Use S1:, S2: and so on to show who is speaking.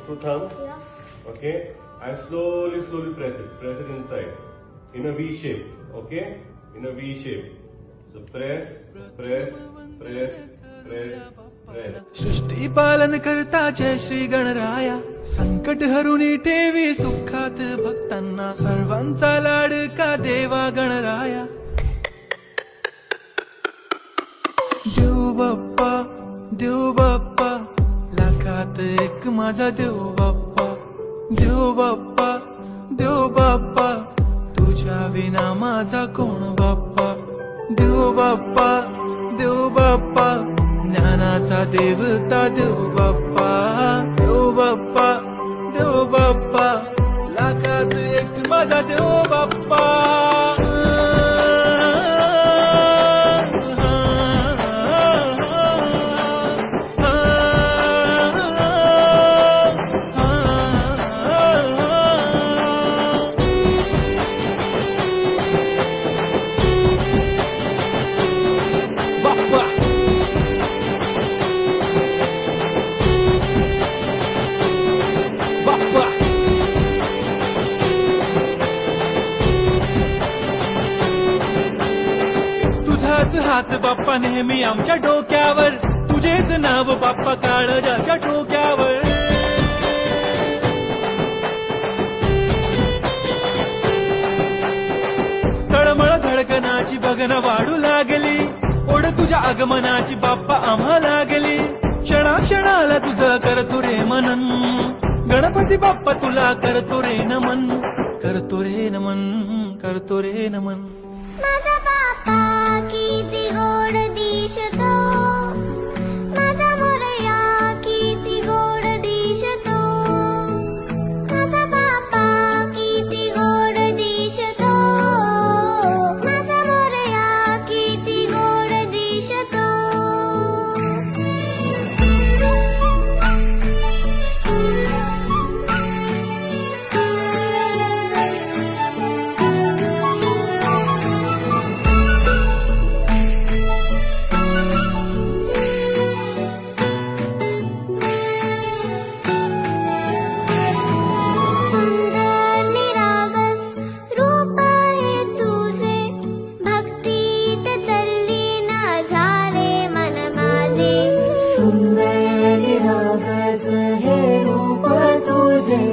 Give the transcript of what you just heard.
S1: Two thumbs.
S2: Yeah.
S1: Okay. And slowly press it. Press it inside. In a V shape. Okay. In a V shape. So press.
S3: सृष्टी पालन करता जय श्री गणराया, संकट हरुनी ठेवी सुखात भक्तांना, सर्वांचा लाडका देवा गणराया. देव बाप्पा लाखात एक माझा देव बाप्पा तुझ्या विना माझा कोण बाप्पा. देव बाप्पा ज्ञानाचा देवता देव बाप्पा लाखात एक माझा देव बाप्पा. तुझाच हात बाप्पा नेहमी आमच्या डोक्यावर, तुझेच नाव बाप्पा काळजाच्या टोक्यावर. तळमळ धडकनाची बघन वाढू लागली, ओढ तुझ्या आगमनाची बाप्पा आम्हा लागली. क्षणाक्षणाला तुझं करतो रे मनन, गणपती बाप्पा तुला करतो रे नमन.
S2: माझा बाप्पा किती गोड दिसतो, माझा मोरया किती गोड दिसतो. माझा बाप्पा किती गोड दिसतो, माझा मोरया किती गोड दिसतो.
S4: सुंदर निरागस हे रूप तुझे,